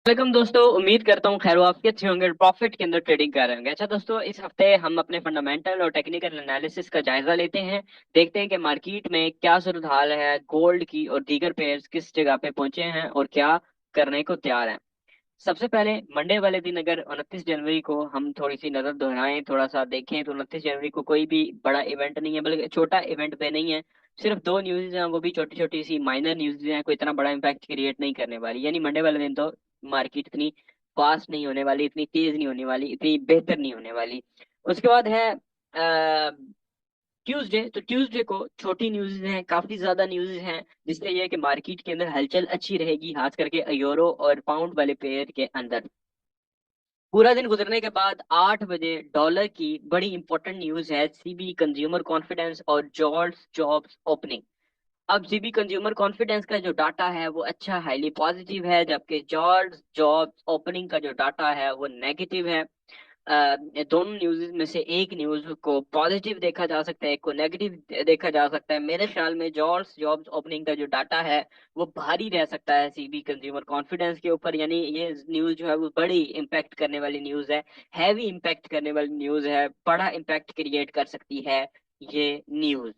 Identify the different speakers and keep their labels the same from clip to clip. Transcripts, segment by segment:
Speaker 1: Welcome दोस्तों। उम्मीद करता हूँ खैर आपके अच्छे होंगे और प्रॉफिट के अंदर ट्रेडिंग कर रहे होंगे। अच्छा दोस्तों, इस हफ्ते हम अपने फंडामेंटल और टेक्निकल एनालिसिस का जायजा लेते हैं। देखते हैं कि मार्केट में क्या सूरत हाल है, गोल्ड की और दीगर पेयर्स किस जगह पे पहुंचे हैं और क्या करने को तैयार हैं। सबसे पहले मंडे वाले दिन अगर 29 जनवरी को हम थोड़ी सी नजर दोहराएं, थोड़ा सा देखें, तो 29 जनवरी को कोई भी बड़ा इवेंट नहीं है, बल्कि छोटा इवेंट पे नहीं है। सिर्फ दो न्यूज हैं, वो भी छोटी छोटी सी माइनर न्यूज हैं, कोई इतना बड़ा इम्पैक्ट क्रिएट नहीं करने वाली। यानी मंडे वाले दिन तो मार्केट इतनी फास्ट नहीं होने वाली, इतनी तेज नहीं होने वाली, इतनी बेहतर नहीं होने वाली। उसके बाद है ट्यूसडे। तो ट्यूसडे को छोटी न्यूज हैं, काफी ज्यादा न्यूज हैं, जिससे ये है कि मार्केट के अंदर हलचल अच्छी रहेगी, खास करके यूरो और पाउंड वाले पेयर के अंदर। पूरा दिन गुजरने के बाद 8 बजे डॉलर की बड़ी इंपॉर्टेंट न्यूज है, सीबी कंज्यूमर कॉन्फिडेंस और जॉब्स जॉब्स ओपनिंग। अब सीबी कंज्यूमर कॉन्फिडेंस का जो डाटा है वो अच्छा, हाईली पॉजिटिव है, जबकि जॉब्स जॉब्स ओपनिंग का जो डाटा है वो नेगेटिव है। दोनों न्यूज़ में से एक न्यूज़ को पॉजिटिव देखा जा सकता है, एक को नेगेटिव देखा जा सकता है। मेरे ख्याल में जॉब्स जॉब्स ओपनिंग का जो डाटा है वो भारी रह सकता है सीबी कंज्यूमर कॉन्फिडेंस के ऊपर। यानी ये न्यूज़ जो है वो बड़ी इम्पैक्ट करने वाली न्यूज़ है, हैवी इम्पैक्ट करने वाली न्यूज़ है, बड़ा इम्पैक्ट क्रिएट कर सकती है ये न्यूज़।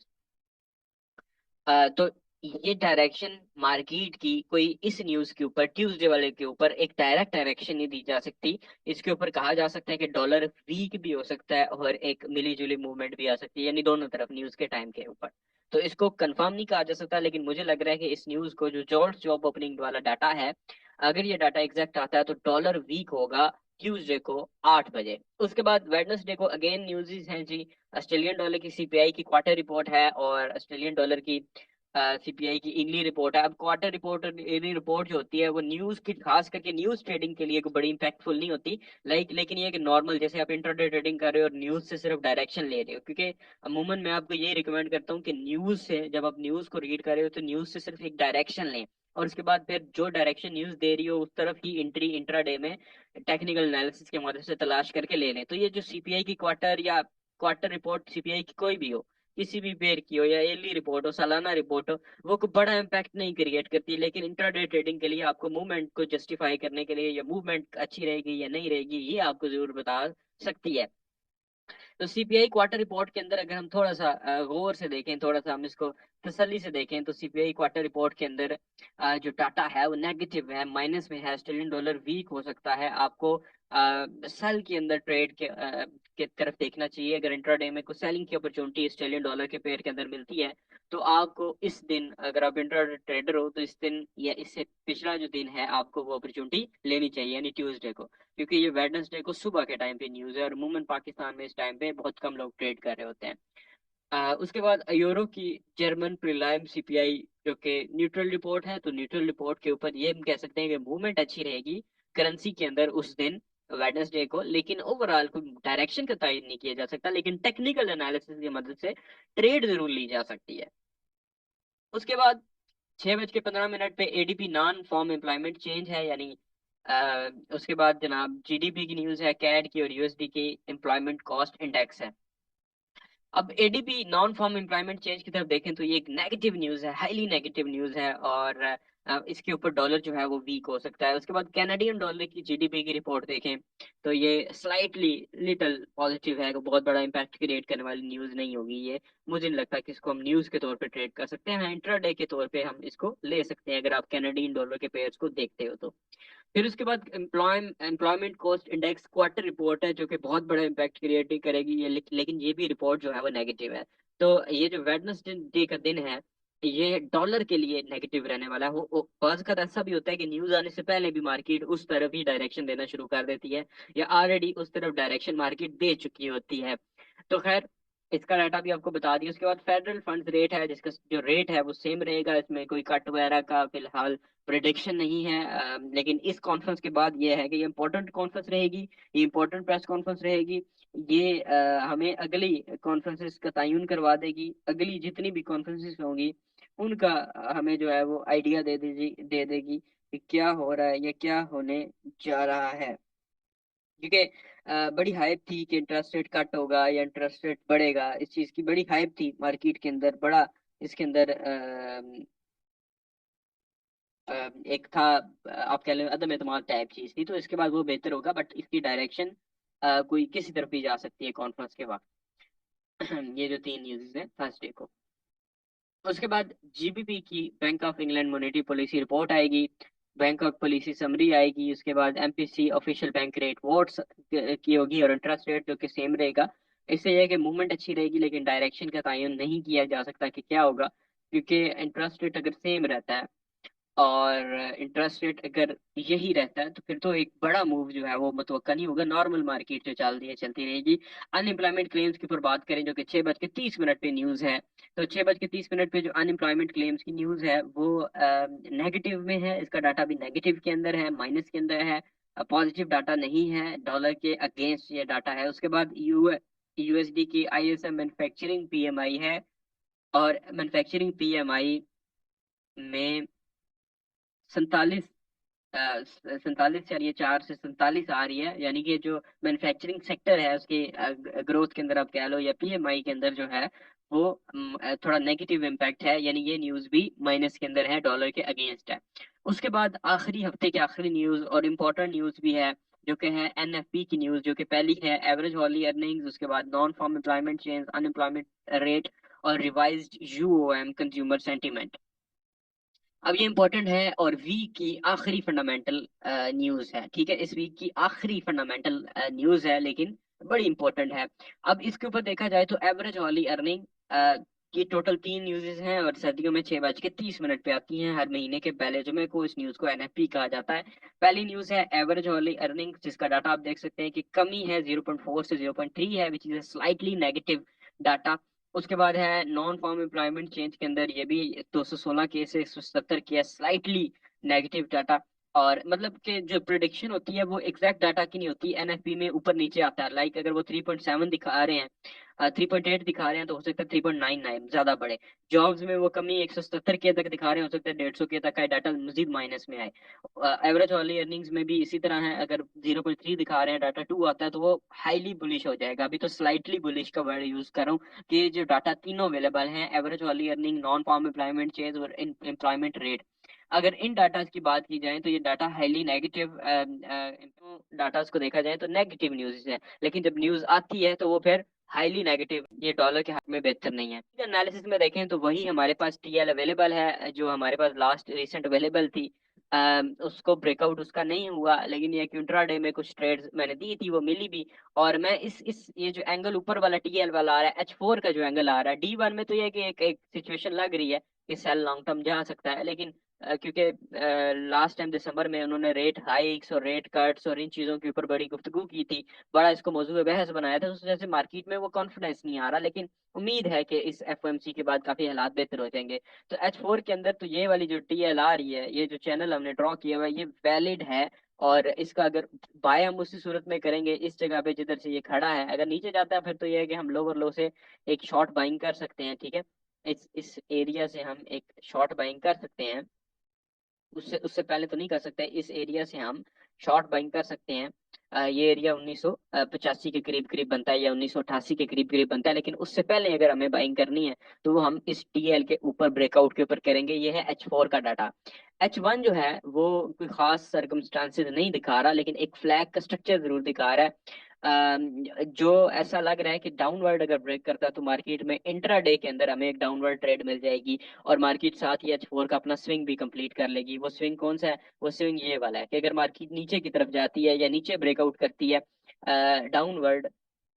Speaker 1: तो ये डायरेक्शन मार्केट की कोई इस न्यूज के ऊपर, ट्यूसडे वाले के ऊपर एक डायरेक्ट डायरेक्शन नहीं दी जा सकती। इसके ऊपर कहा जा सकता है कि डॉलर वीक भी हो सकता है और एक मिली जुली मूवमेंट भी आ सकती है, यानी दोनों तरफ न्यूज के टाइम के ऊपर। तो इसको कंफर्म नहीं कहा जा सकता, लेकिन मुझे लग रहा है कि इस न्यूज को, जो जॉब्स जॉब ओपनिंग वाला डाटा है, अगर ये डाटा एग्जैक्ट आता है तो डॉलर वीक होगा ट्यूसडे को 8 बजे। उसके बाद वेडनेसडे को अगेन न्यूज़ हैं जी। ऑस्ट्रेलियन डॉलर की सीपीआई की क्वार्टर रिपोर्ट है और ऑस्ट्रेलियन डॉलर की सीपीआई की इनली रिपोर्ट है। अब क्वार्टर रिपोर्ट और इनली रिपोर्ट जो होती है वो न्यूज की, खास करके न्यूज ट्रेडिंग के लिए कोई बड़ी इंपैक्टफुल नहीं होती। लेकिन ये कि नॉर्मल जैसे आप इंट्राडे ट्रेडिंग कर रहे हो और न्यूज से सिर्फ डायरेक्शन ले रहे हो, क्योंकि अमूमन मैं आपको ये रिकमेंड करता हूँ कि न्यूज से, जब आप न्यूज को रीड कर रहे हो तो न्यूज से सिर्फ एक डायरेक्शन लें, और उसके बाद फिर जो डायरेक्शन न्यूज दे रही हो उस तरफ की एंट्री इंट्राडे में टेक्निकल एनालिसिस के मदद से तलाश करके ले लें। तो ये जो सीपीआई की क्वार्टर या क्वार्टर रिपोर्ट सीपीआई की कोई भी हो, किसी भी पेयर की हो, या ईयरली रिपोर्ट हो, सालाना रिपोर्ट हो, वो कोई बड़ा इम्पैक्ट नहीं क्रिएट करती। लेकिन इंट्राडे ट्रेडिंग के लिए आपको मूवमेंट को जस्टिफाई करने के लिए, या मूवमेंट अच्छी रहेगी या नहीं रहेगी, ये आपको जरूर बता सकती है। तो सीपीआई क्वार्टर रिपोर्ट के अंदर अगर हम थोड़ा सा गौर से देखें, थोड़ा सा हम इसको तसल्ली से देखें, तो सीपीआई क्वार्टर रिपोर्ट के अंदर जो डाटा है वो नेगेटिव है, माइनस में है। ऑस्ट्रेलियन डॉलर वीक हो सकता है। आपको सेल के अंदर ट्रेड के तरफ देखना चाहिए। अगर इंट्राडे में कोई सेलिंग की अपॉर्चुनिटी ऑस्ट्रेलियन डॉलर के पेयर के अंदर मिलती है, तो आपको इस दिन, अगर आप इंट्राडे ट्रेडर हो, तो इस दिन या इससे पिछला जो दिन है आपको वो अपॉर्चुनिटी लेनी चाहिए, यानी ट्यूसडे को, क्योंकि ये वेडनेसडे को सुबह के टाइम पे न्यूज है और अमूमन पाकिस्तान में इस टाइम पे बहुत कम लोग ट्रेड कर रहे होते हैं। उसके बाद यूरो की जर्मन प्रीलाइम सीपीआई, जो कि न्यूट्रल रिपोर्ट है, तो न्यूट्रल रिपोर्ट के ऊपर ये हम कह सकते हैं कि मूवमेंट अच्छी रहेगी करेंसी के अंदर उस दिन, वेडनेसडे को। लेकिन ओवरऑल कोई डायरेक्शन का तय नहीं किया जा सकता, लेकिन टेक्निकल एनालिसिस की मदद से ट्रेड जरूर ली जा सकती है। उसके बाद 6:15 पे ADP non farm employment change है, यानी उसके बाद जनाब जीडीपी की न्यूज है, कैड की और यूएसडी की एम्प्लॉयमेंट कॉस्ट इंडेक्स है। अब ADP non farm employment change की तरफ देखें तो ये एक नेगेटिव न्यूज है, हाईली नेगेटिव न्यूज है, और इसके ऊपर डॉलर जो है वो वीक हो सकता है। उसके बाद कैनेडियन डॉलर की जीडीपी की रिपोर्ट देखें तो ये स्लाइटली लिटिल पॉजिटिव है, बहुत बड़ा इंपैक्ट क्रिएट करने वाली न्यूज नहीं होगी ये। मुझे नहीं लगता कि इसको हम न्यूज के तौर पे ट्रेड कर सकते हैं, इंट्राडे के तौर पे हम इसको ले सकते हैं, अगर आप कैनेडियन डॉलर के पेयर्स को देखते हो तो। फिर उसके बाद employment cost index quarter report है, जो कि बहुत बड़ा इम्पैक्ट क्रिएट करेगी ये, लेकिन ये भी रिपोर्ट जो है वो नेगेटिव है। तो ये जो वेडनेसडे डे का दिन है, ये डॉलर के लिए नेगेटिव रहने वाला है। बाज़ का ऐसा भी होता है कि न्यूज आने से पहले भी मार्केट उस तरफ ही डायरेक्शन देना शुरू कर देती है, या ऑलरेडी उस तरफ डायरेक्शन मार्केट दे चुकी होती है। तो खैर, इसका डाटा भी आपको बता दिया। उसके बाद फेडरल फंड्स रेट है, जिसका जो रेट है वो सेम रहेगा, इसमें कोई कट वगैरह का फिलहाल प्रिडिक्शन नहीं है। लेकिन इस कॉन्फ्रेंस के बाद ये है कि ये इंपॉर्टेंट कॉन्फ्रेंस रहेगी, ये इंपॉर्टेंट प्रेस कॉन्फ्रेंस रहेगी। ये हमें अगली कॉन्फ्रेंसेस का तयन करवा देगी, अगली जितनी भी कॉन्फ्रेंसेस होंगी उनका हमें जो है वो आइडिया दे देगी कि क्या हो रहा है या क्या होने जा रहा है। क्योंकि बड़ी हाइप थी कि इंटरेस्ट रेट कट होगा या इंटरेस्ट रेट बढ़ेगा, इस चीज की बड़ी हाइप थी मार्केट के अंदर, बड़ा इसके अंदर एक था आप कह लो अदम एतमाद टाइप चीज थी, तो इसके बाद वो बेहतर होगा, बट इसकी डायरेक्शन कोई किसी तरफ भी जा सकती है कॉन्फ्रेंस के वक्त। ये जो तीन न्यूज़ है थर्सडे को। उसके बाद जीबीपी की bank of England monetary policy report आएगी, बैंक ऑफ पॉलिसी समरी आएगी, उसके बाद MPC official bank rate votes की होगी, और इंटरेस्ट रेट जो कि सेम रहेगा। इससे यह है कि मूवमेंट अच्छी रहेगी, लेकिन डायरेक्शन का तयन नहीं किया जा सकता कि क्या होगा, क्योंकि इंटरेस्ट रेट अगर सेम रहता है और इंटरेस्ट रेट अगर यही रहता है, तो फिर तो एक बड़ा मूव जो है वो मुतवक्का नहीं होगा, नॉर्मल मार्केट जो चल रही है चलती रहेगी। अनएम्प्लॉयमेंट क्लेम्स के ऊपर बात करें, जो कि 6:30 पे न्यूज है, तो 6:30 पे जो अनएम्प्लॉयमेंट क्लेम्स की न्यूज है वो नेगेटिव में है, इसका डाटा भी नेगेटिव के अंदर है, माइनस के अंदर है, पॉजिटिव डाटा नहीं है, डॉलर के अगेंस्ट ये डाटा है। उसके बाद यूएसडी की आईएसएम मैन्युफैक्चरिंग पीएमआई है, और मैन्युफैक्चरिंग पीएमआई में 47, 47.4 से 47 आ रही है, यानी कि जो मैन्युफैक्चरिंग सेक्टर है उसके ग्रोथ के अंदर आप कह लो, या पीएमआई के अंदर जो है वो थोड़ा नेगेटिव इम्पैक्ट है, यानी ये न्यूज भी माइनस के अंदर है, डॉलर के अगेंस्ट है। उसके बाद आखिरी हफ्ते की आखिरी न्यूज और इम्पोर्टेंट न्यूज भी है, जो कि है एनएफपी की न्यूज, जो कि पहली है एवरेज हॉर्ली अर्निंग्स, उसके बाद non farm employment change, unemployment rate, और रिवाइज्ड यूओएम कंज्यूमर सेंटीमेंट। अब ये इंपॉर्टेंट है, और वीक की आखिरी फंडामेंटल न्यूज है, ठीक है, इस वीक की आखिरी फंडामेंटल न्यूज है, लेकिन बड़ी इंपॉर्टेंट है। अब इसके ऊपर देखा जाए तो एवरेज हॉली अर्निंग की टोटल तीन न्यूज़ेस हैं, और सर्दियों में 6:30 पे आती हैं हर महीने के पहले जुमे को। इस न्यूज को एनएफपी कहा जाता है। पहली न्यूज है एवरेज हॉली अर्निंग, जिसका डाटा आप देख सकते हैं कि कमी है 0.4 से 0.3 है, which is slightly negative data. उसके बाद है नॉन फॉर्म एम्प्लॉयमेंट चेंज के अंदर, ये भी 216 के से 170 की है, स्लाइटली नेगेटिव डाटा। और मतलब कि जो प्रिडिक्शन होती है वो एग्जैक्ट डाटा की नहीं होती, एनएफपी में ऊपर नीचे आता है, लाइक अगर वो 3.7 दिखा रहे हैं, 3.8 दिखा रहे हैं, तो हो सकता है 3.99 ज्यादा बढ़े। जॉब्स में वो कमी 170 के तक दिखा रहे हैं, हो सकता है 150 के तक का डाटा मजीद माइनस में आए। एवरेज वाली अर्निंग्स में भी इसी तरह है, अगर 0.3 दिखा रहे हैं, डाटा 2 आता है, तो वो हाईली बुलिश हो जाएगा। अभी तो स्लाइटली बुलिश का वर्ड यूज कर रहा हूँ कि जो डाटा तीनों अवेलेबल हैं, एवरेज वाली earning, non farm employment change, और एम्प्लॉयमेंट रेट, अगर इन डाटा की बात की जाए तो ये डाटा हाईली नेगेटिव डाटास को देखा जाए तो नेगेटिव न्यूज है, लेकिन जब न्यूज आती है तो वो फिर हाईली नेगेटिव, ये डॉलर के हाथ में बेहतर नहीं है। एनालिसिस में देखें तो वही हमारे पास टीएल अवेलेबल है, जो हमारे पास लास्ट रिसेंट अवेलेबल थी। उसको ब्रेकआउट उसका नहीं हुआ, लेकिन ये इंट्राडे में कुछ ट्रेड्स मैंने दी थी, वो मिली भी। और मैं इस ये जो एंगल ऊपर वाला टीएल वाला आ रहा है, H4 का जो एंगल आ रहा है D1 में, तो ये कि एक सिचुएशन लग रही है कि सेल लॉन्ग टर्म जा सकता है, लेकिन क्योंकि लास्ट टाइम दिसंबर में उन्होंने रेट हाइक्स और रेट कट्स और इन चीजों के ऊपर बड़ी गुफ्तगू की थी, बड़ा इसको मौजूद बहस बनाया था, तो उस वजह से मार्केट में वो कॉन्फिडेंस नहीं आ रहा, लेकिन उम्मीद है कि इस एफओएमसी के बाद काफी हालात बेहतर हो जाएंगे। तो H4 के अंदर तो ये वाली जो टीएल आ रही है, ये जो चैनल हमने ड्रॉ किया हुआ है, ये वैलिड है। और इसका अगर बाय हम उसी सूरत में करेंगे, इस जगह पे जिधर से ये खड़ा है, अगर नीचे जाता है फिर तो ये है कि हम लोअर लो से एक शॉर्ट बाइंग कर सकते हैं, ठीक है, इस एरिया से हम एक शॉर्ट बाइंग कर सकते हैं। उससे उससे पहले तो नहीं कर सकते, इस एरिया से हम शॉर्ट बाइंग कर सकते हैं। ये एरिया 1985 के करीब करीब बनता है, या 1988 के करीब करीब बनता है, लेकिन उससे पहले अगर हमें बाइंग करनी है तो वो हम इस टीएल के ऊपर ब्रेकआउट के ऊपर करेंगे। ये है H4 का डाटा। H1 जो है वो कोई खास सर्कमस्टांसेस नहीं दिखा रहा, लेकिन एक फ्लैग का स्ट्रक्चर जरूर दिखा रहा है। जो ऐसा लग रहा है कि डाउनवर्ड अगर ब्रेक करता है तो मार्केट में इंट्राडे के अंदर हमें एक डाउनवर्ड ट्रेड मिल जाएगी, और मार्केट साथ ही H4 का अपना स्विंग भी कंप्लीट कर लेगी। वो स्विंग कौन सा है? वो स्विंग ये वाला है कि अगर मार्केट नीचे की तरफ जाती है या नीचे ब्रेकआउट करती है डाउनवर्ड,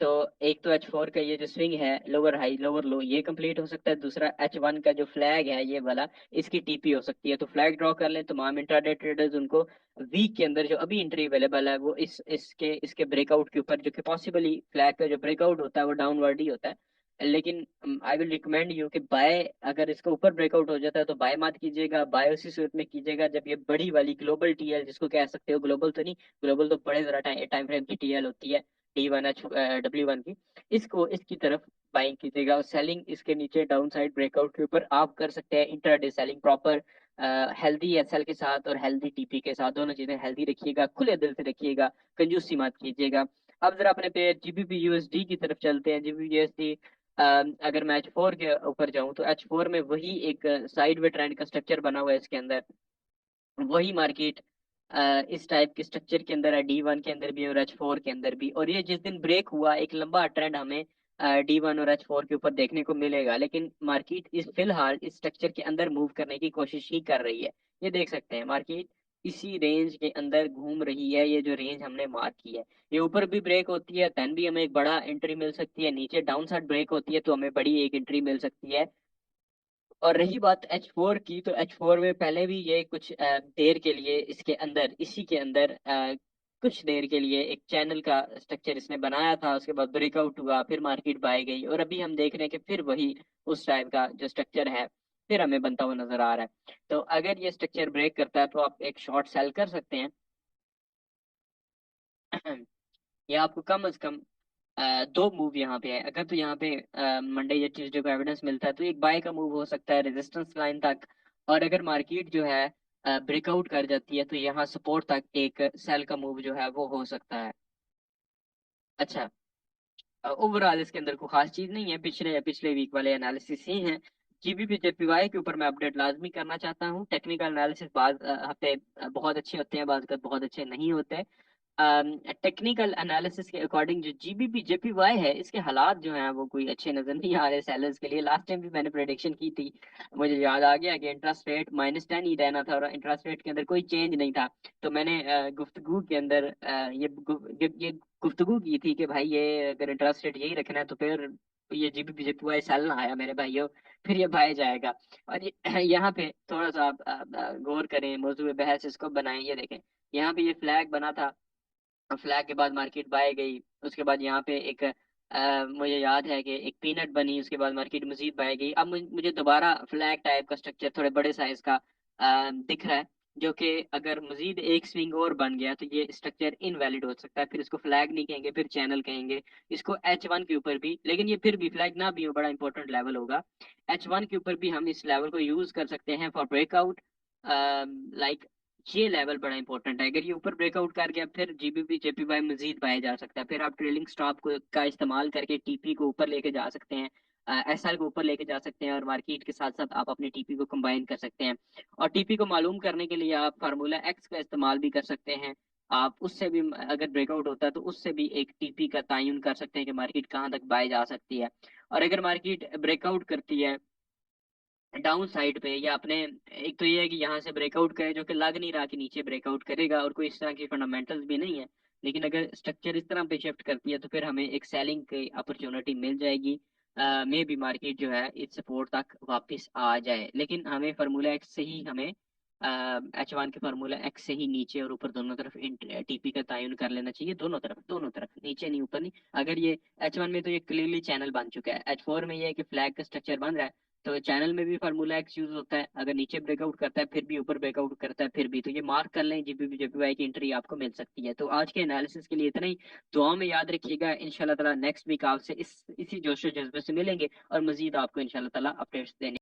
Speaker 1: तो एक तो H4 का ये जो स्विंग है, लोअर हाई लोअर लो, ये कंप्लीट हो सकता है। दूसरा H1 का जो फ्लैग है ये वाला, इसकी टीपी हो सकती है। तो फ्लैग ड्रॉ कर लें तमाम इंट्राडे ट्रेडर्स, उनको वीक के अंदर जो अभी एंट्री अवेलेबल है वो इस इसके इसके ब्रेकआउट के ऊपर, जो कि पॉसिबली फ्लैग का जो ब्रेकआउट होता है वो डाउनवर्ड ही होता है, लेकिन आई विल रिकमेंड यू कि बाय, अगर इसका ऊपर ब्रेकआउट हो जाता है तो बाय मत कीजिएगा, बाय उसी सूरत में कीजिएगा जब ये बड़ी वाली ग्लोबल टीएल, जिसको कह सकते हो, ग्लोबल तो नहीं, ग्लोबल तो बड़े जरा टाइम फ्रेम की टीएल होती है, D1 H W1 की, इसको इसकी तरफ बाइंग कीजिएगा। और सेलिंग इसके नीचे डाउन साइड ब्रेकआउट के ऊपर आप कर सकते हैं intraday selling proper, healthy SL के साथ और हेल्दी टीपी के साथ, दोनों चीजें हेल्दी रखिएगा, खुले दिल से रखिएगा, कंजूसी मत कीजिएगा। अब जरा अपने पेयर जीबीपी यूएसडी की तरफ चलते हैं। जीबीपी यूएसडी, अगर मैं H4 के ऊपर जाऊं तो H4 में वही एक साइड वे ट्रेंड का स्ट्रक्चर बना हुआ है इसके अंदर। वही मार्केट इस टाइप के स्ट्रक्चर के अंदर है, D1 के अंदर भी और H4 के अंदर भी। और ये जिस दिन ब्रेक हुआ, एक लंबा ट्रेंड हमें D1 और H4 के ऊपर देखने को मिलेगा, लेकिन मार्केट इस फिलहाल इस स्ट्रक्चर के अंदर मूव करने की कोशिश ही कर रही है। ये देख सकते हैं मार्केट इसी रेंज के अंदर घूम रही है। ये जो रेंज हमने मार्क की है, ये ऊपर भी ब्रेक होती है देन भी हमें एक बड़ा एंट्री मिल सकती है, नीचे डाउन साइड ब्रेक होती है तो हमें बड़ी एक एंट्री मिल सकती है। और रही बात H4 की, तो H4 में पहले भी ये कुछ देर के लिए इसके अंदर, इसी के अंदर कुछ देर के लिए एक चैनल का स्ट्रक्चर इसने बनाया था, उसके बाद ब्रेकआउट हुआ, फिर मार्केट बाय गई, और अभी हम देख रहे हैं कि फिर वही उस टाइप का जो स्ट्रक्चर है फिर हमें बनता हुआ नजर आ रहा है। तो अगर ये स्ट्रक्चर ब्रेक करता है तो आप एक शॉर्ट सेल कर सकते हैं। ये आपको कम से कम दो मूव यहाँ पे है। अगर तो यहाँ पे मंडे या ट्यूसडे को एविडेंस मिलता है तो एक बाय का मूव हो सकता है रेजिस्टेंस लाइन तक। और अगर मार्केट जो है ब्रेकआउट कर जाती है तो यहाँ सपोर्ट तक एक सेल का मूव जो है वो हो सकता है। अच्छा, ओवरऑल इसके अंदर कोई खास चीज नहीं है, पिछले पिछले वीक वाले एनालिसिस ही हैं। जीबीपी जेपीवाई के ऊपर मैं अपडेट लाजमी करना चाहता हूँ। टेक्निकल एनालिसिस बाद हफ्ते बहुत अच्छे होते हैं, बाद बहुत अच्छे नहीं होते। टेक्निकल एनालिसिस के अकॉर्डिंग जो जीबीपी जेपीवाई है, इसके हालात जो हैं वो कोई अच्छे नजर नहीं आ रहे सेलर्स के लिए। लास्ट टाइम भी मैंने प्रेडिक्शन की थी, मुझे याद आ गया कि इंटरेस्ट रेट -10 ही रहना था और इंटरेस्ट रेट के अंदर कोई चेंज नहीं था। तो मैंने गुफ्तगू के अंदर ये गुफ्तगू की थी कि भाई ये अगर इंटरेस्ट रेट यही रखना है तो फिर ये जीबीपी जेपीवाई सेल ना आया मेरे भाइयों, फिर ये भाई जाएगा। और ये यहाँ पे थोड़ा सा आप गौर करें, मौजूद बहस इसको बनाएं। ये देखें, यहाँ पे ये फ्लैग बना था, फ्लैग के बाद मार्केट बाय गई। उसके बाद यहाँ पे एक मुझे याद है कि एक पीनट बनी, उसके बाद मार्केट मजीद बाय गई। अब मुझे दोबारा फ्लैग टाइप का स्ट्रक्चर थोड़े बड़े साइज का दिख रहा है, जो कि अगर मजीद एक स्विंग और बन गया तो ये स्ट्रक्चर इनवैलिड हो सकता है। फिर इसको फ्लैग नहीं कहेंगे, फिर चैनल कहेंगे इसको। H1 के ऊपर भी, लेकिन ये फिर भी फ्लैग ना भी हो, बड़ा इंपॉर्टेंट लेवल होगा। H1 के ऊपर भी हम इस लेवल को यूज कर सकते हैं फॉर ब्रेकआउट। लाइक ये लेवल बड़ा इंपॉर्टेंट है। अगर ये ऊपर ब्रेकआउट कर गया फिर जीबीपी जेपीवाई मजीद पाया जा सकता है। फिर आप ट्रेलिंग स्टॉप को का इस्तेमाल करके टीपी को ऊपर लेके जा सकते हैं, एसएल को ऊपर लेके जा सकते हैं, और मार्केट के साथ साथ आप अपने टीपी को कंबाइन कर सकते हैं। और टीपी को मालूम करने के लिए आप फार्मूला एक्स का इस्तेमाल भी कर सकते हैं। आप उससे भी अगर ब्रेकआउट होता है तो उससे भी एक टीपी का तयन कर सकते हैं कि मार्केट कहाँ तक बाय जा सकती है। और अगर मार्केट ब्रेकआउट करती है डाउन साइड पे, या अपने, एक तो ये है कि यहाँ से ब्रेकआउट करे, जो कि लग नहीं रहा कि नीचे ब्रेकआउट करेगा और कोई इस तरह की फंडामेंटल्स भी नहीं है, लेकिन अगर स्ट्रक्चर इस तरह पे शिफ्ट करती है तो फिर हमें एक सेलिंग की अपॉर्चुनिटी मिल जाएगी। मे भी मार्केट जो है इस सपोर्ट तक वापस आ जाए, लेकिन हमें फार्मूला एक्स से ही हमें H1 के फार्मूला एक्स से ही नीचे और ऊपर दोनों तरफ टीपी का तयन कर लेना चाहिए। दोनों तरफ, दोनों तरफ, नीचे नहीं ऊपर नहीं। अगर ये H1 में तो ये क्लियरली चैनल बन चुका है, H4 में ये है कि फ्लैग का स्ट्रक्चर बन रहा है। तो चैनल में भी फार्मूला एक्स यूज होता है, अगर नीचे ब्रेकआउट करता है फिर भी, ऊपर ब्रेकआउट करता है फिर भी, तो ये मार्क कर लें, जीबीपी जेपीवाई की एंट्री आपको मिल सकती है। तो आज के एनालिसिस के लिए इतना ही। दुआ में याद रखिएगा, इंशाल्लाह ताला नेक्स्ट वीक आपसे इसी जोश और जज्बे से मिलेंगे और मजीद आपको इंशाल्लाह ताला अपडेट्स देने